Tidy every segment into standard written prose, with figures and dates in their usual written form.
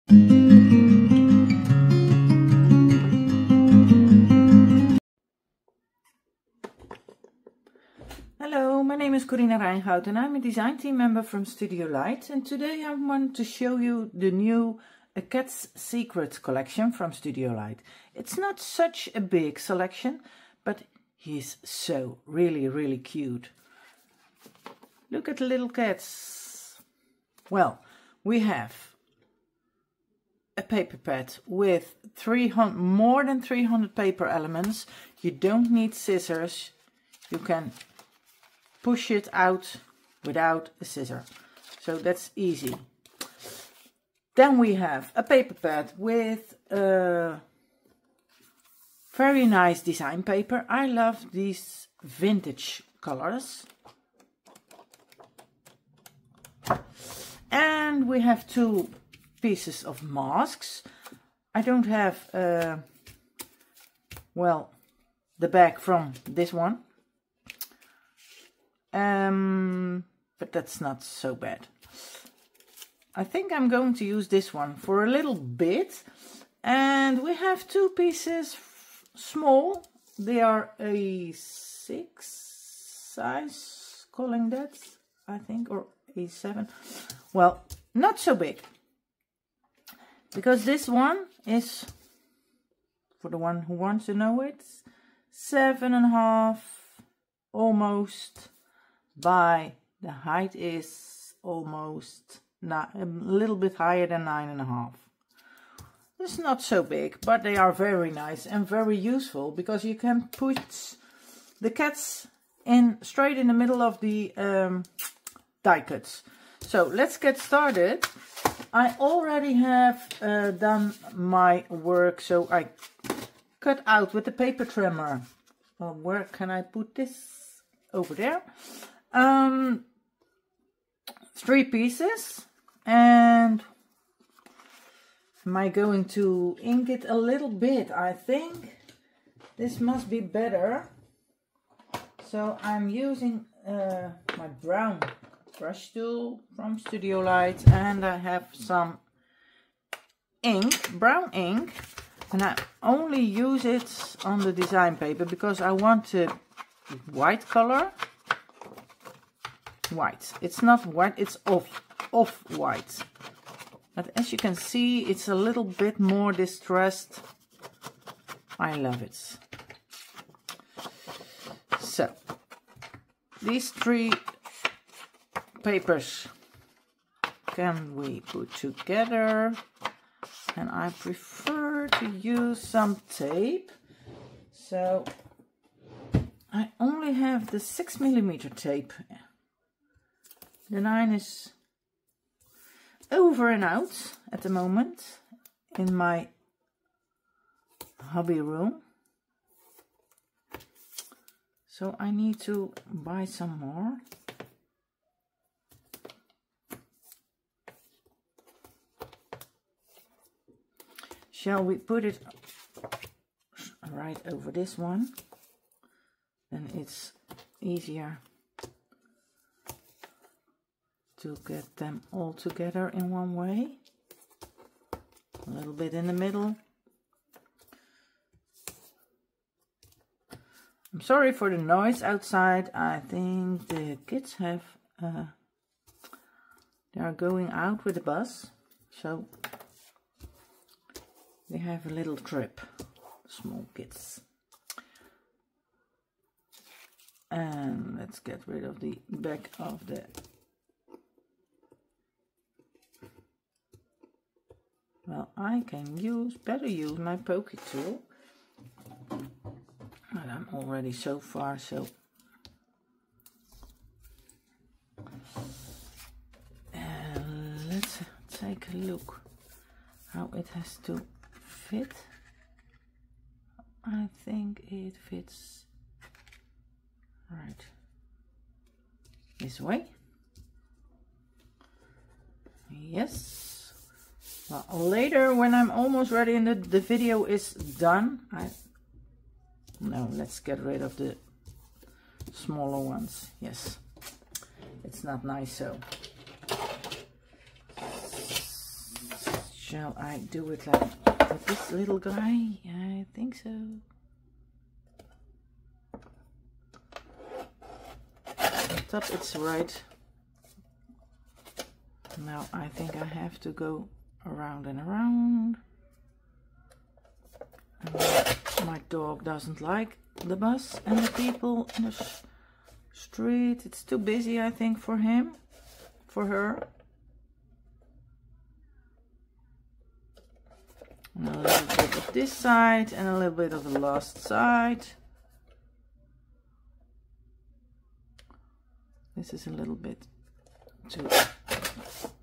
Hello, my name is Corina Rijngoud and I'm a design team member from Studiolight, and today I want to show you the new A Cat's Secret collection from Studiolight. It's not such a big selection, but he's so really cute. Look at the little cats. Well, we have a paper pad with more than 300 paper elements. You don't need scissors. You can push it out without a scissor, so that's easy. Then we have a paper pad with very nice design paper. I love these vintage colors. And we have 2 pieces of masks. I don't have well, the bag from this one. But that's not so bad. I think I'm going to use this one for a little bit. And we have 2 pieces small. They are a 6 size, calling that, I think, or a 7. Well, not so big. Because this one is, for the one who wants to know it, 7.5 almost. By the height is almost a little bit higher than 9.5. It's not so big, but they are very nice and very useful because you can put the cats in straight in the middle of the die cuts. So let's get started. I already have done my work, so I cut out with the Papertrimmer. Well, where can I put this? Over there. 3 pieces, and am I going to ink it a little bit? I think this must be better. So I'm using my brown brush tool from Studiolight, and I have some ink, brown ink, and I only use it on the design paper because I want a white color. White. It's not white, it's off white. But as you can see, it's a little bit more distressed. I love it. So, these 3 papers can we put together, and I prefer to use some tape. So, I only have the 6mm tape. The 9 is over and out at the moment in my hobby room. So I need to buy some more. Shall we put it right over this one? Then it's easier to get them all together in one way. A little bit in the middle. I'm sorry for the noise outside. I think the kids have they are going out with the bus, so they have a little trip, small kids. And let's get rid of the back of the well, I can better use my poke tool. But I'm already so far, so. And let's take a look how it has to fit. I think it fits right this way. Yes. Well, later when I'm almost ready and the video is done, no, let's get rid of the smaller ones. Yes, it's not nice, so Shall I do it like with this little guy? I think so. On top it's right. Now I think I have to go around and around. And my dog doesn't like the bus and the people in the street. It's too busy, I think, for him, for her. And a little bit of this side and a little bit of the last side. This is a little bit too.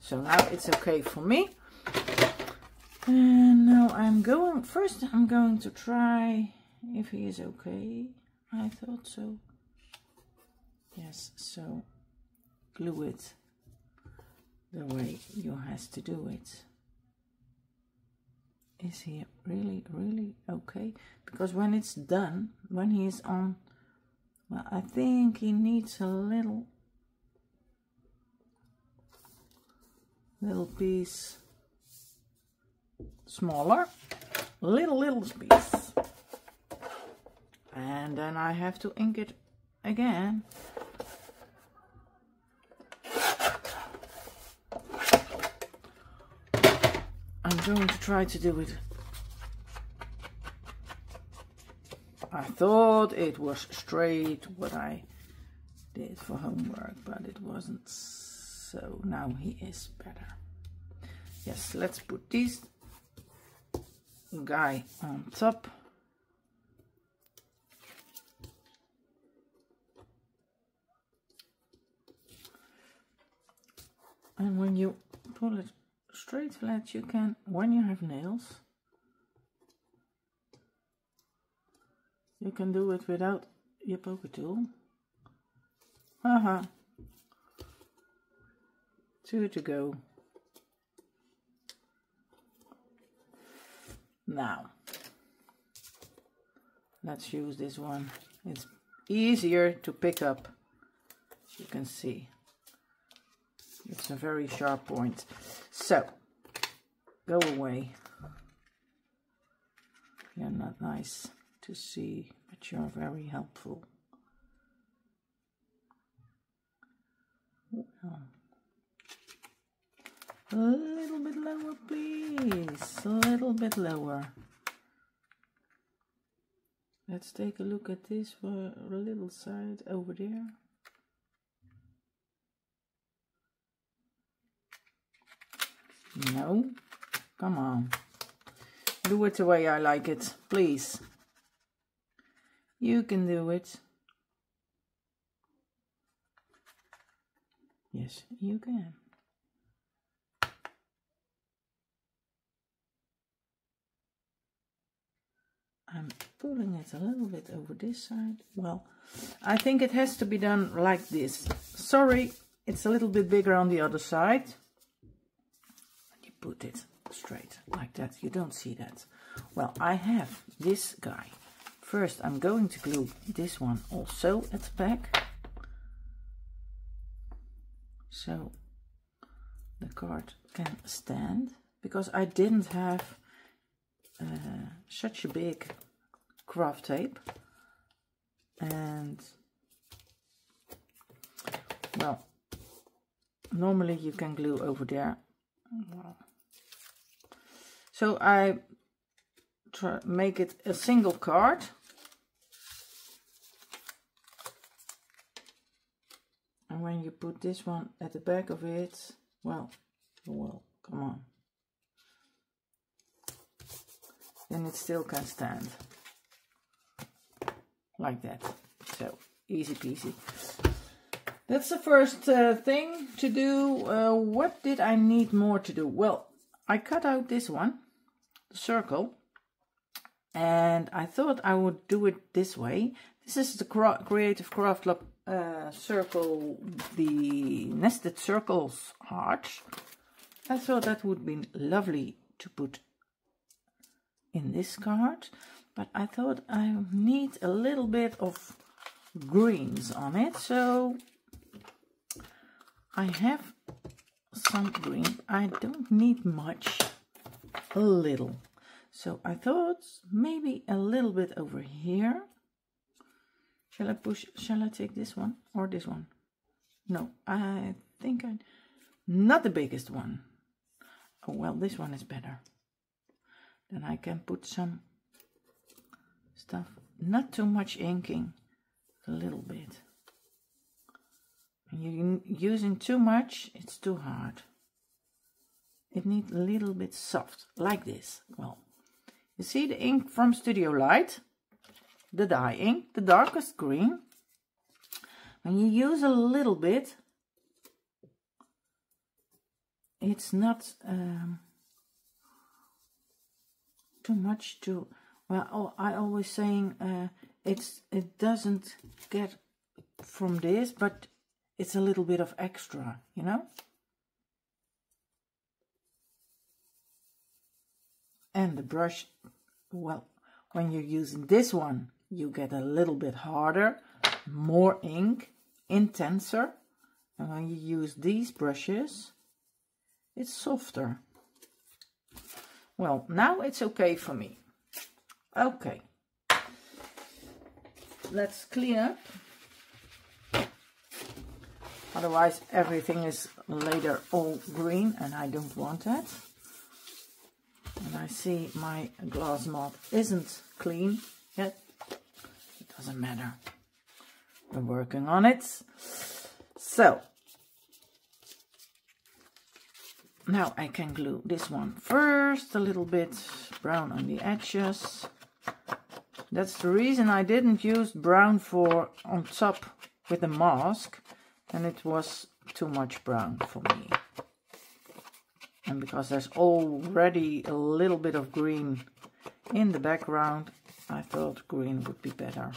So now it's okay for me. And now I'm going to try if he is okay. I thought so. Yes, so glue it the way you has to do it. Is he really okay? Because when it's done, when he is on, well, I think he needs a little piece smaller, little piece, and then I have to ink it again. I'm going to try to do it. I thought it was straight what I did for homework, but it wasn't. So now he is better. Yes, let's put this guy on top. And when you pull it straight flat, you can, when you have nails, you can do it without your poker tool. Haha. 2 to go. Now, let's use this one. It's easier to pick up, as you can see. It's a very sharp point. So, go away. You're not nice to see, but you're very helpful. Well, a little bit lower, please. A little bit lower. Let's take a look at this for a little side over there. No, come on. Do it the way I like it, please. You can do it. Yes, you can. I'm pulling it a little bit over this side. Well, I think it has to be done like this. Sorry, it's a little bit bigger on the other side. You put it straight like that. You don't see that. Well, I have this guy. First, I'm going to glue this one also at the back. So the card can stand, because I didn't have such a big craft tape, and well, normally you can glue over there. So I make it a single card. And when you put this one at the back of it, well, come on. Then it still can stand. Like that. So, easy peasy. That's the first thing to do. What did I need more to do? Well, I cut out this one, the circle. And I thought I would do it this way. This is the Creative CraftLab circle, the nested circles heart. I thought that would be lovely to put in this card, but I thought I need a little bit of greens on it, so I have some green. I don't need much, a little. So I thought maybe a little bit over here. Shall I take this one or this one? No, I think not the biggest one. Oh well, this one is better. Then I can put some stuff, not too much inking, a little bit. When you're using too much, it's too hard. It needs a little bit soft, like this. Well, you see the ink from Studiolight, the dye ink, the darkest green. When you use a little bit, it's not too much to, well, I always saying it doesn't get from this, but it's a little bit of extra, you know. And the brush, well, when you're using this one, you get a little bit harder, more ink, intenser. And when you use these brushes, it's softer. Well, now it's okay for me. Okay. Let's clean up. Otherwise everything is later all green and I don't want that. And I see my glass mat isn't clean yet. It doesn't matter. We're working on it. So now I can glue this one first, a little bit brown on the edges. That's the reason I didn't use brown for on top with the mask, and it was too much brown for me. And because there's already a little bit of green in the background, I thought green would be better.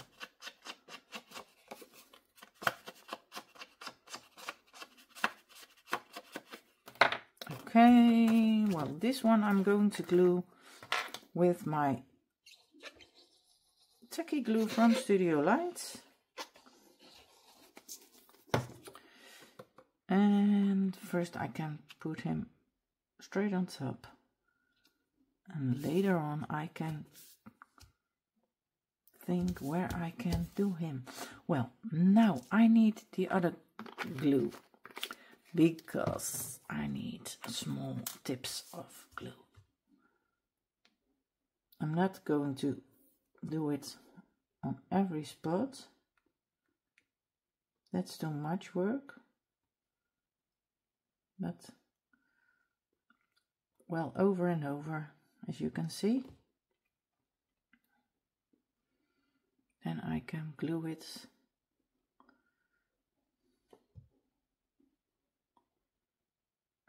Okay, well, this one I'm going to glue with my tacky glue from Studiolight. And first I can put him straight on top. And later on I can think where I can do him. Well, now I need the other glue, because I need small tips of glue. I'm not going to do it on every spot. That's too much work. But, well, over and over, as you can see. Then I can glue it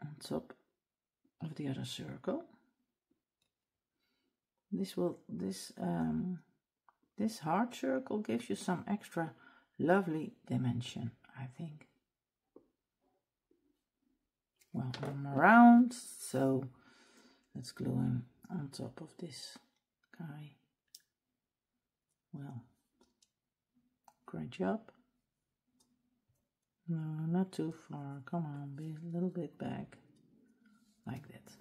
on top of the other circle. This hard circle gives you some extra lovely dimension, I think. Well, I'm around, so let's glue him on top of this guy. Well, great job. No, not too far. Come on, be a little bit back, like that.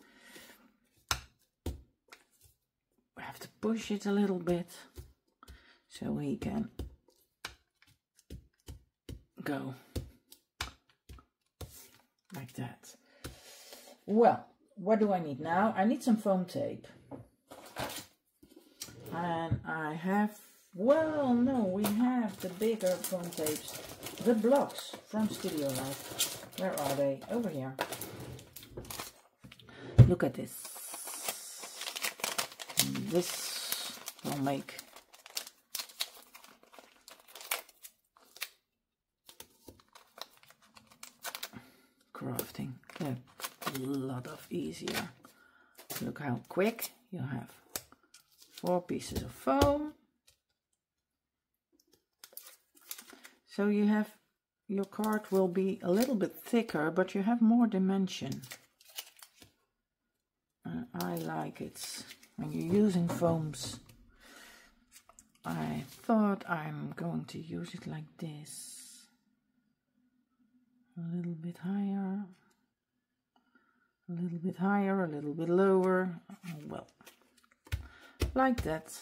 We have to push it a little bit so he can go like that. Well, what do I need now? I need some foam tape. And I have, well, no, we have the bigger foam tapes, the blocks from Studiolight. Where are they? Over here. Look at this. This will make crafting a lot of easier. Look how quick you have. 4 pieces of foam. So you have, your card will be a little bit thicker, but you have more dimension. I like it when you're using foams. I thought I'm going to use it like this. A little bit higher, A little bit higher, a little bit lower. Well, like that.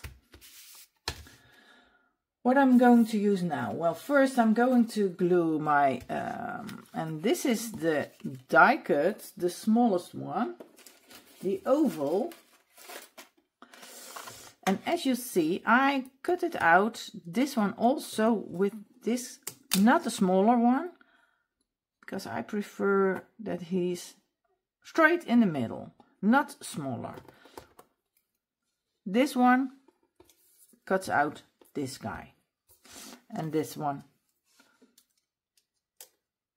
What I'm going to use now? Well, first I'm going to glue my, and this is the die cut, the smallest one, the oval. And as you see, I cut it out, this one also with this, not a smaller one, because I prefer that he's straight in the middle, not smaller. This one cuts out this guy. And this one.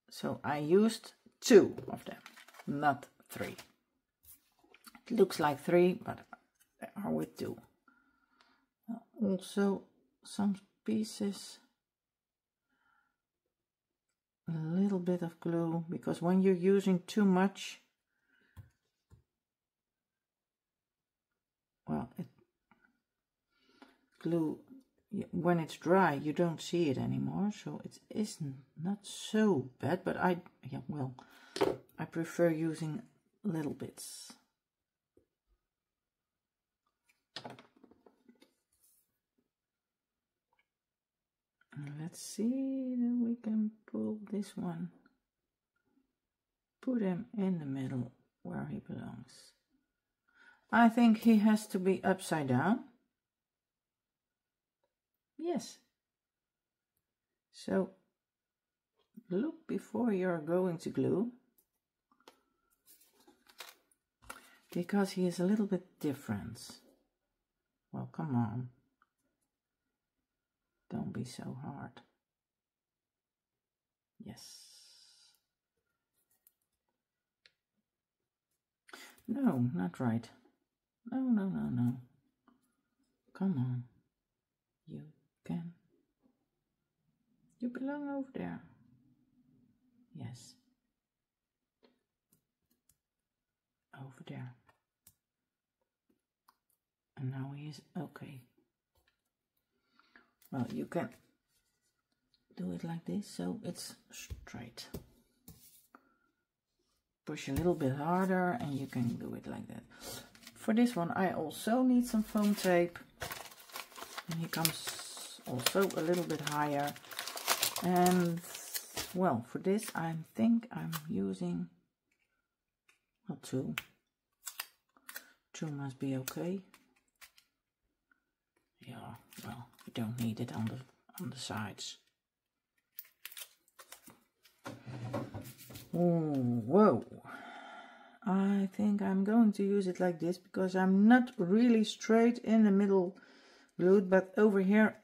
So I used 2 of them, not 3. It looks like 3, but they are with 2. Also some pieces, a little bit of glue, because when you're using too much, well, glue, when it's dry you don't see it anymore, so it is not so bad, but I prefer using little bits. Let's see that we can pull this one, put him in the middle where he belongs. I think he has to be upside down. Yes. So look before you're going to glue, because he is a little bit different. Well, come on. Don't be so hard. Yes. No, not right. No, no, no, no. Come on. You can. You belong over there. Yes. Over there. And now he is okay. Well, you can do it like this, so it's straight. Push a little bit harder and you can do it like that. For this one I also need some foam tape. And he comes also a little bit higher. And well, for this I think I'm using, well, 2. 2 must be okay. Yeah, well, you don't need it on the sides. Oh, whoa. I think I'm going to use it like this, because I'm not really straight in the middle glued, but over here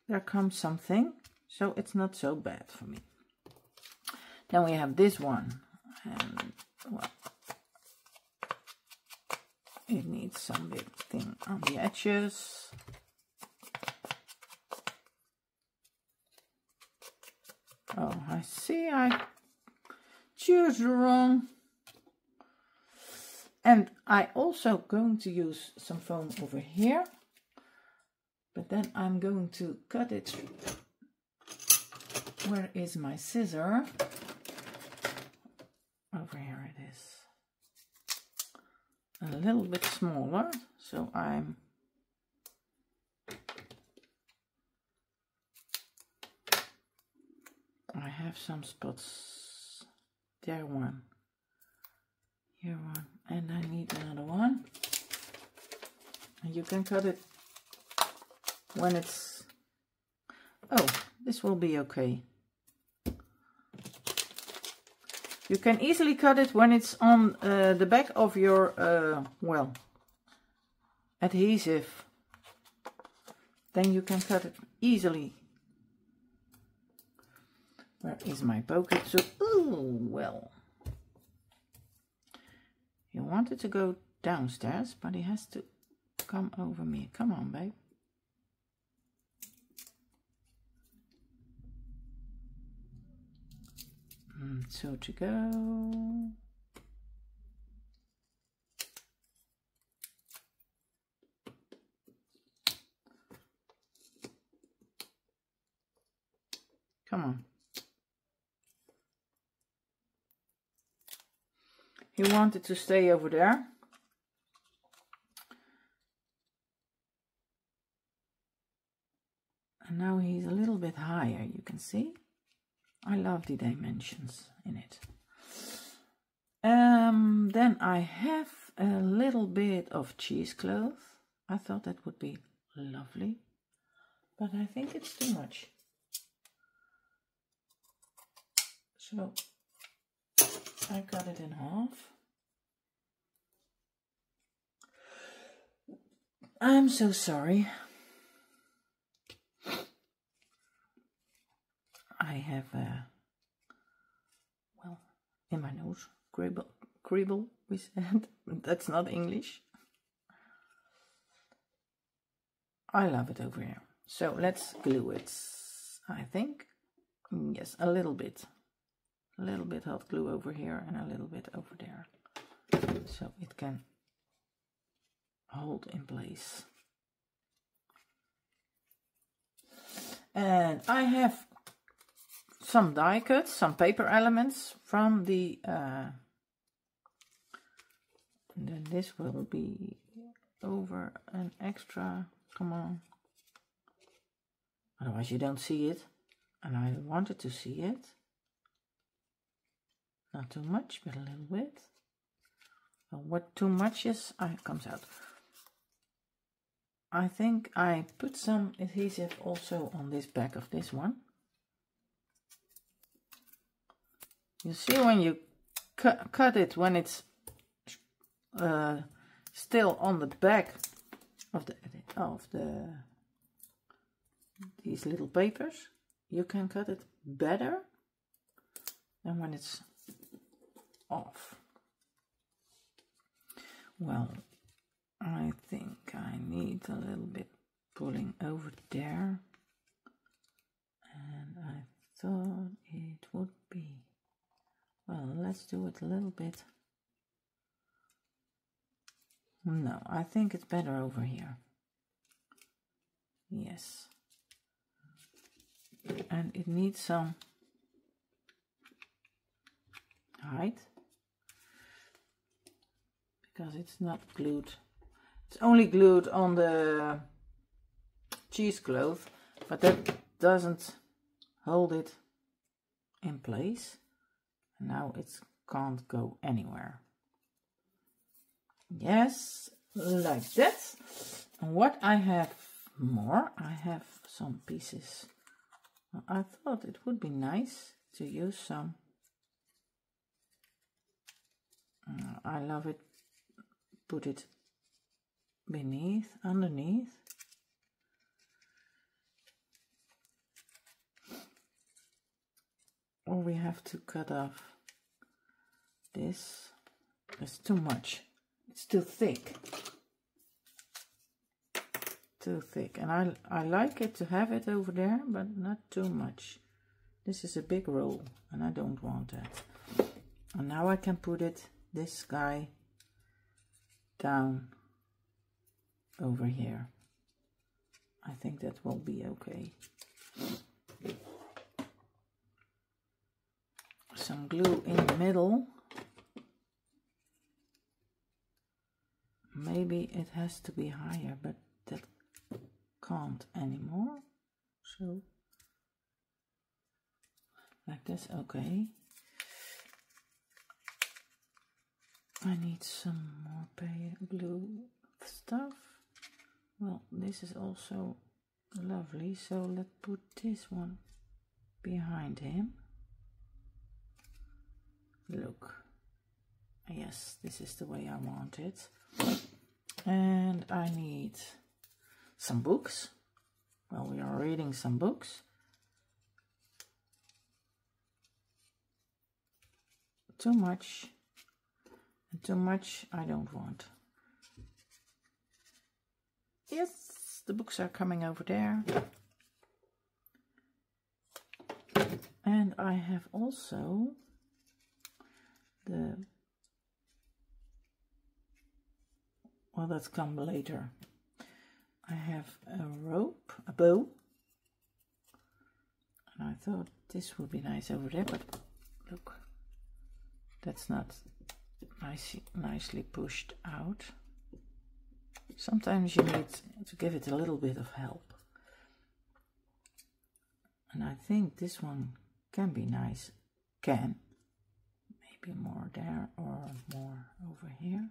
there comes something, so it's not so bad for me. Then we have this one, and well, it needs some big thing on the edges. Oh, I see, I choose the wrong. And I also going to use some foam over here, but then I'm going to cut it. Where is my scissor? Over here it is. A little bit smaller, so I have some spots. There one, here one, and I need another one. And you can cut it when it's, oh, this will be okay. You can easily cut it when it's on the back of your, well, adhesive. Then you can cut it easily. Where is my pocket? So, ooh, well. He wanted to go downstairs, but he has to come over me. Come on, babe. So to go. Come on. You want it to stay over there. And now he's a little bit higher, you can see. I love the dimensions in it. Then I have a little bit of cheesecloth. I thought that would be lovely, but I think it's too much. So I cut it in half. I'm so sorry. I have well, in my nose, cribble, we said. That's not English. I love it over here. So let's glue it, I think. Yes, a little bit. A little bit hot glue over here and a little bit over there. So it can hold in place. And I have some die cuts, some paper elements from the then this will be over an extra, come on, otherwise you don't see it, and I wanted to see it, not too much but a little bit. Well, what too much is, comes out. I think I put some adhesive also on this back of this one. You see when you cut it, when it's still on the back of these little papers, you can cut it better than when it's off. Well, I think I need a little bit pulling over there, and I thought it would be, well, let's do it a little bit. No, I think it's better over here. Yes. And it needs some height, because it's not glued. It's only glued on the cheesecloth, but that doesn't hold it in place. Now it can't go anywhere. Yes, like that. And what I have more, I have some pieces. I thought it would be nice to use some. I love it. Put it underneath. Or we have to cut off this. It's too much. It's too thick. Too thick. And I like it to have it over there, but not too much. This is a big roll and I don't want that. And now I can put it, this guy, down over here. I think that will be okay. Some glue in the middle. Maybe it has to be higher, but that can't anymore. So like this, okay. I need some more glue stuff. Well, this is also lovely, so let's put this one behind him. Look, yes, this is the way I want it. And I need some books. Well, we are reading some books. Too much, and too much I don't want. Yes, the books are coming over there. And I have also well, that's come later. I have a rope, a bow, and I thought this would be nice over there, but look, that's not nicely pushed out. Sometimes you need to give it a little bit of help. And I think this one can be nice. Maybe more there or more over here.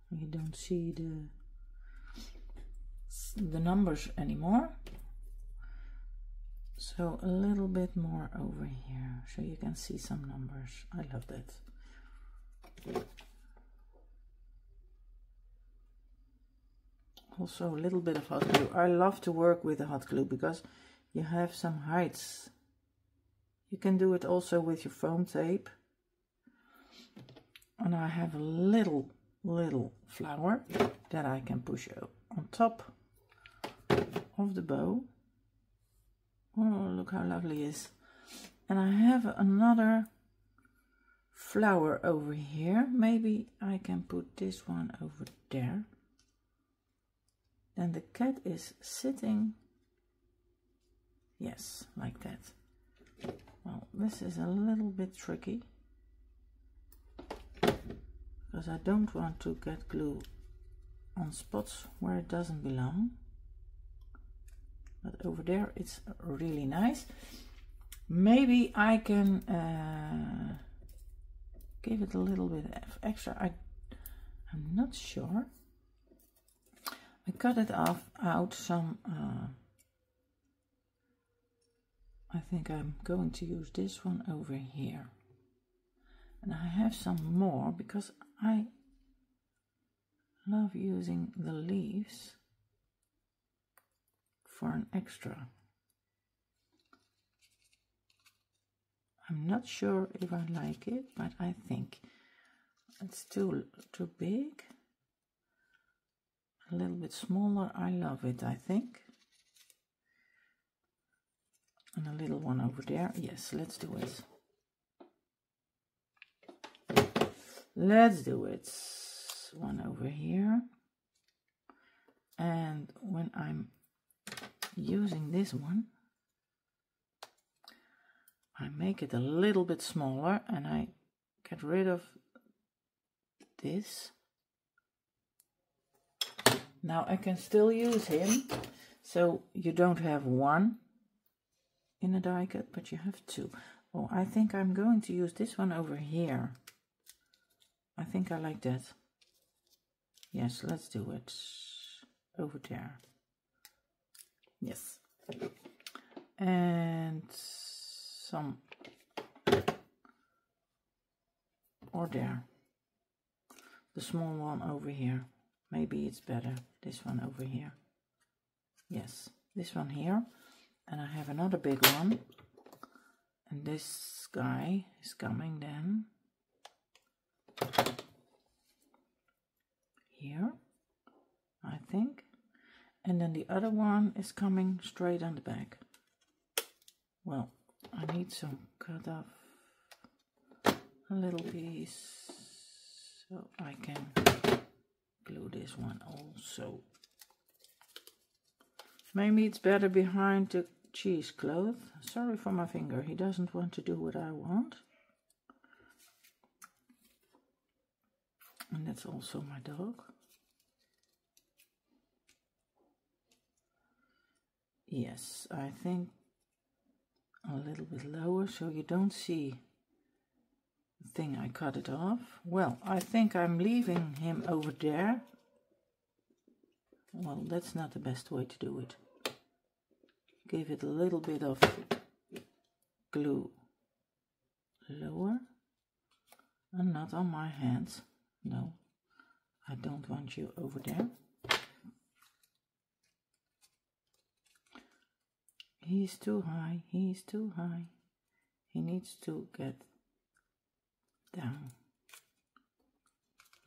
You don't see the numbers anymore. So a little bit more over here so you can see some numbers. I love that. Also a little bit of hot glue. I love to work with the hot glue because you have some heights. You can do it also with your foam tape. And I have a little flower that I can push on top of the bow. Oh, look how lovely it is. And I have another flower over here. Maybe I can put this one over there. Then the cat is sitting, yes, like that. Well, this is a little bit tricky because I don't want to get glue on spots where it doesn't belong. But over there it's really nice. Maybe I can give it a little bit of extra. I'm not sure. I cut it out some. I think I'm going to use this one over here. And I have some more because I love using the leaves for an extra. I'm not sure if I like it, but I think it's too big. A little bit smaller, I love it, I think. And a little one over there. Yes, let's do it. Let's do it. One over here. And when I'm using this one, I make it a little bit smaller and I get rid of this. Now I can still use him, so you don't have one in a die cut, but you have two. Oh, I think I'm going to use this one over here. I think I like that. Yes, let's do it. Over there. Yes. And some, or there. The small one over here. Maybe it's better, this one over here. Yes, this one here. And I have another big one. And this guy is coming then. Here, I think. And then the other one is coming straight on the back. Well, I need some cut off a little piece so I can glue this one also. Maybe it's better behind the cheesecloth. Sorry for my finger, he doesn't want to do what I want. And that's also my dog. Yes, I think a little bit lower so you don't see the thing I cut it off. Well, I think I'm leaving him over there. Well, that's not the best way to do it. Give it a little bit of glue lower and not on my hands. No, I don't want you over there. He's too high, he's too high. He needs to get down.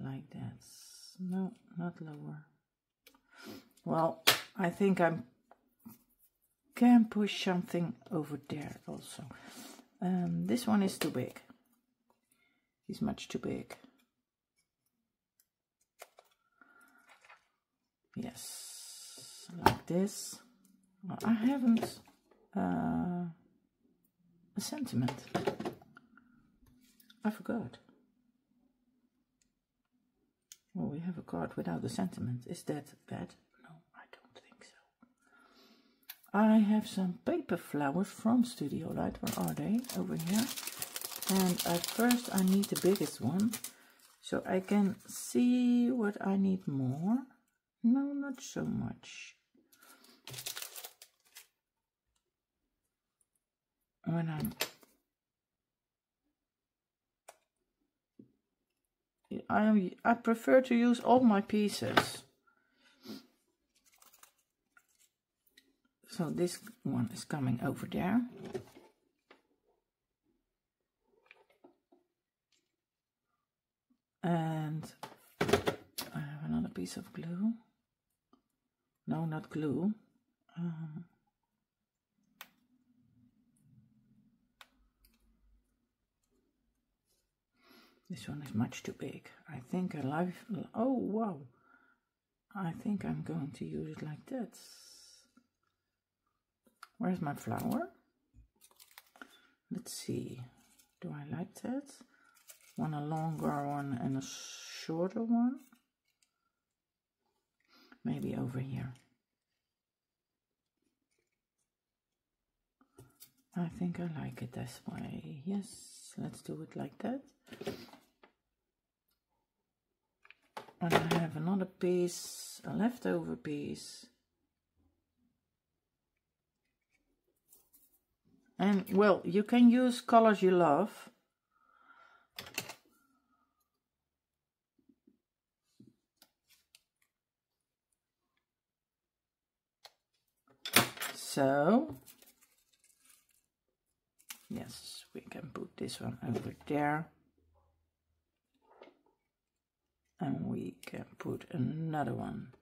Like that. No, not lower. Well, I think I can push something over there also. This one is too big. He's much too big. Yes, like this. Well, I haven't a sentiment. I forgot. Well, we have a card without a sentiment. Is that bad? No, I don't think so. I have some paper flowers from Studiolight. Where are they? Over here. And at first I need the biggest one, so I can see what I need more. No, not so much. When I prefer to use all my pieces. So this one is coming over there. And I have another piece of glue. No, not glue. This one is much too big. I think I like. Oh wow! I think I'm going to use it like that. Where's my flower? Let's see. Do I like that? Want a longer one and a shorter one? Maybe over here. I think I like it this way. Yes, let's do it like that. And I have another piece, a leftover piece. And well, you can use colors you love. So, yes, we can put this one over there. And we can put another one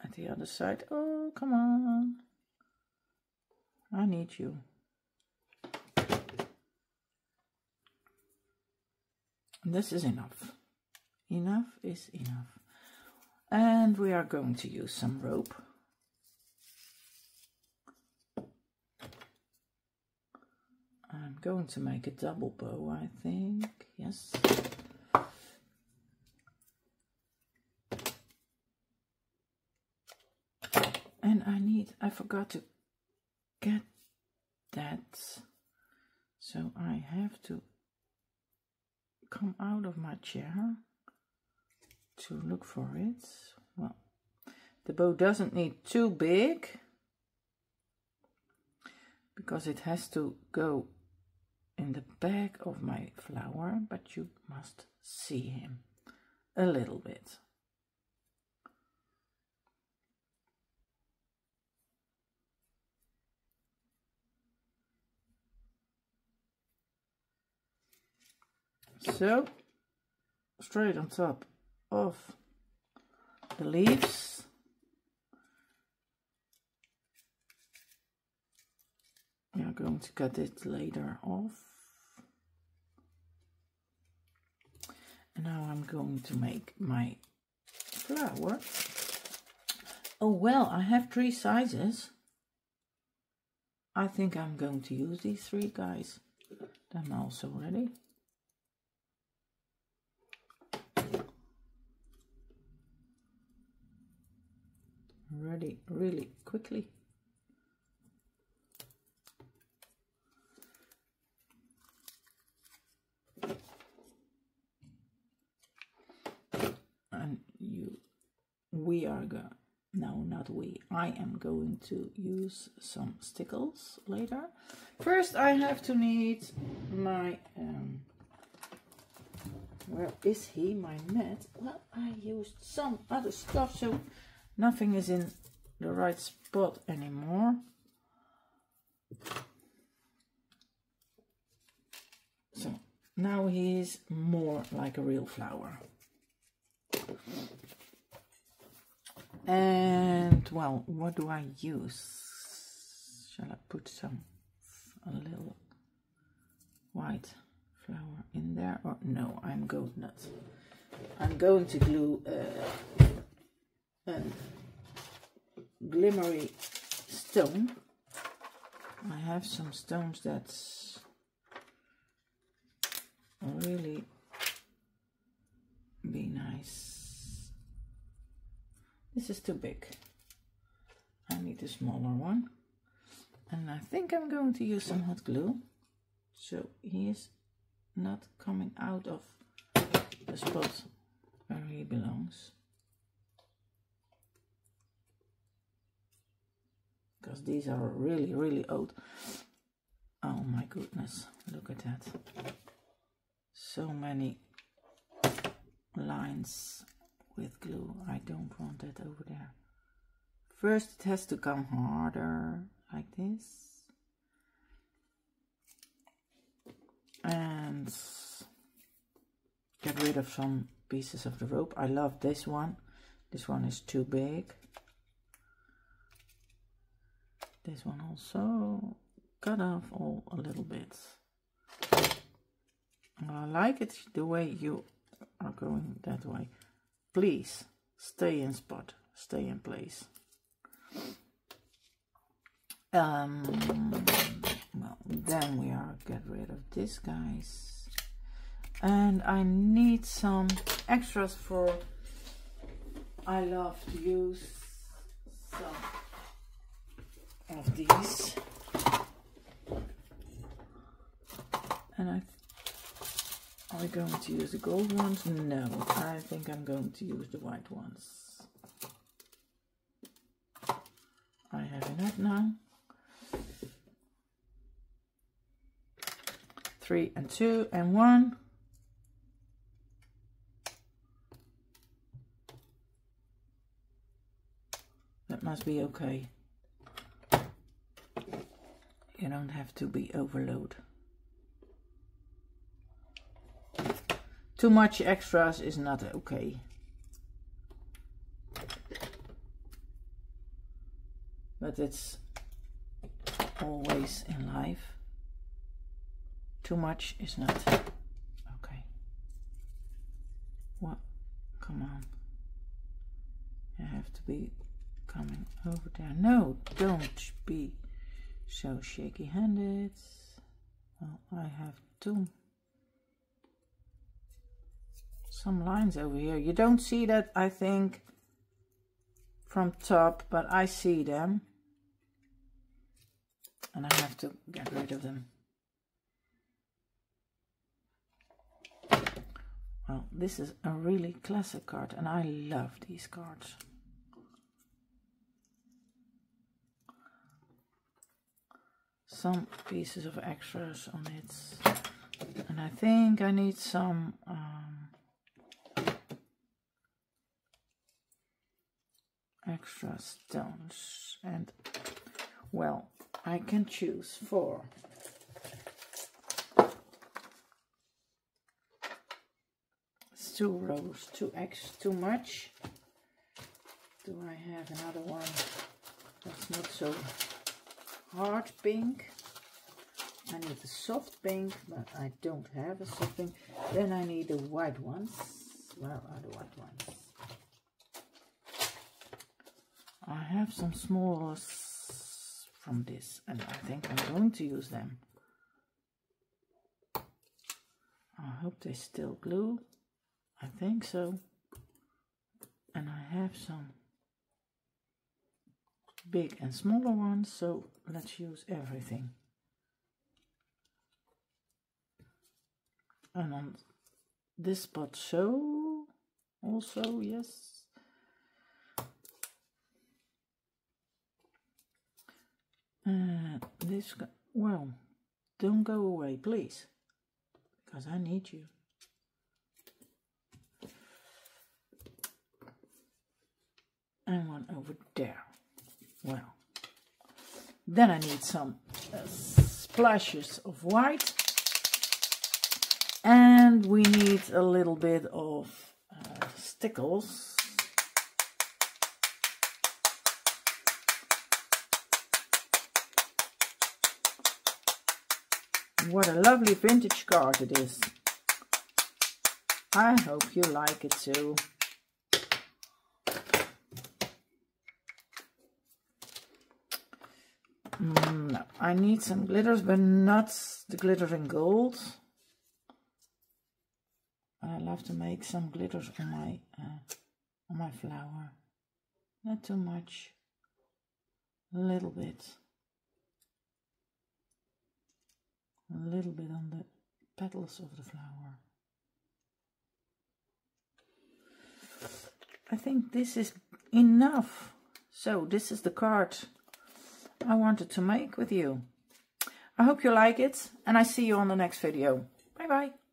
at the other side. Oh, come on. I need you. This is enough. Enough is enough. And we are going to use some rope. I'm going to make a double bow, I think. Yes. And I forgot to get that. So I have to come out of my chair to look for it. Well, the bow doesn't need too big because it has to go in the back of my flower, but you must see him a little bit. So, straight on top of the leaves. We are going to cut it later off. And now I'm going to make my flower. Oh well, I have 3 sizes. I think I'm going to use these 3 guys. I'm also ready. Ready really quickly. And we are going, no, not we, I am going to use some stickles later. First I have to need my, where is he, my mat? Well, I used some other stuff, so nothing is in the right spot anymore. So now he is more like a real flower. And well, what do I use? Shall I put a little white flower in there, or no? I'm going nuts. I'm going to glue a glimmery stone. I have some stones that's really be nice. nice. This is too big. I need a smaller one. And I think I'm going to use some hot glue, so he is not coming out of the spot where he belongs. Because these are really, really old. Oh my goodness, look at that. So many lines with glue. I don't want that over there. First it has to come harder, like this. And get rid of some pieces of the rope. I love this one. This one is too big. This one also. Cut off all a little bit. I like it the way you are going that way. Please stay in spot, stay in place. Well, then we are get rid of this, guys. And I need some extras for. I love to use some of these. And are we going to use the gold ones? No, I think I'm going to use the white ones. I have enough now. 3 and 2 and 1. That must be okay. You don't have to be overload. Too much extras is not okay. But it's always in life. Too much is not okay. What? Come on. You have to be coming over there. No, don't be so shaky-handed. Well, I have some lines over here. You don't see that, I think, from top, but I see them. And I have to get rid of them. Well, this is a really classic card, and I love these cards. Some pieces of extras on it, and I think I need some extra stones. And well, I can choose 4. It's 2 rows, too much. Do I have another one that's not so hard pink? I need a soft pink, but I don't have a soft pink. Then I need the white ones. Where are the white ones? I have some smallers from this, and I think I'm going to use them. I hope they still glue. I think so. And I have some big and smaller ones, so let's use everything. And on this spot, so also, yes. And this, well, don't go away, please, because I need you. And one over there. Well, then I need some splashes of white, and we need a little bit of stickles. What a lovely vintage card it is. I hope you like it too. No, I need some glitters, but not the glitter in gold. I love to make some glitters on my flower. Not too much, a little bit on the petals of the flower. I think this is enough. So this is the card I wanted to make with you. I hope you like it, and I see you on the next video. Bye bye.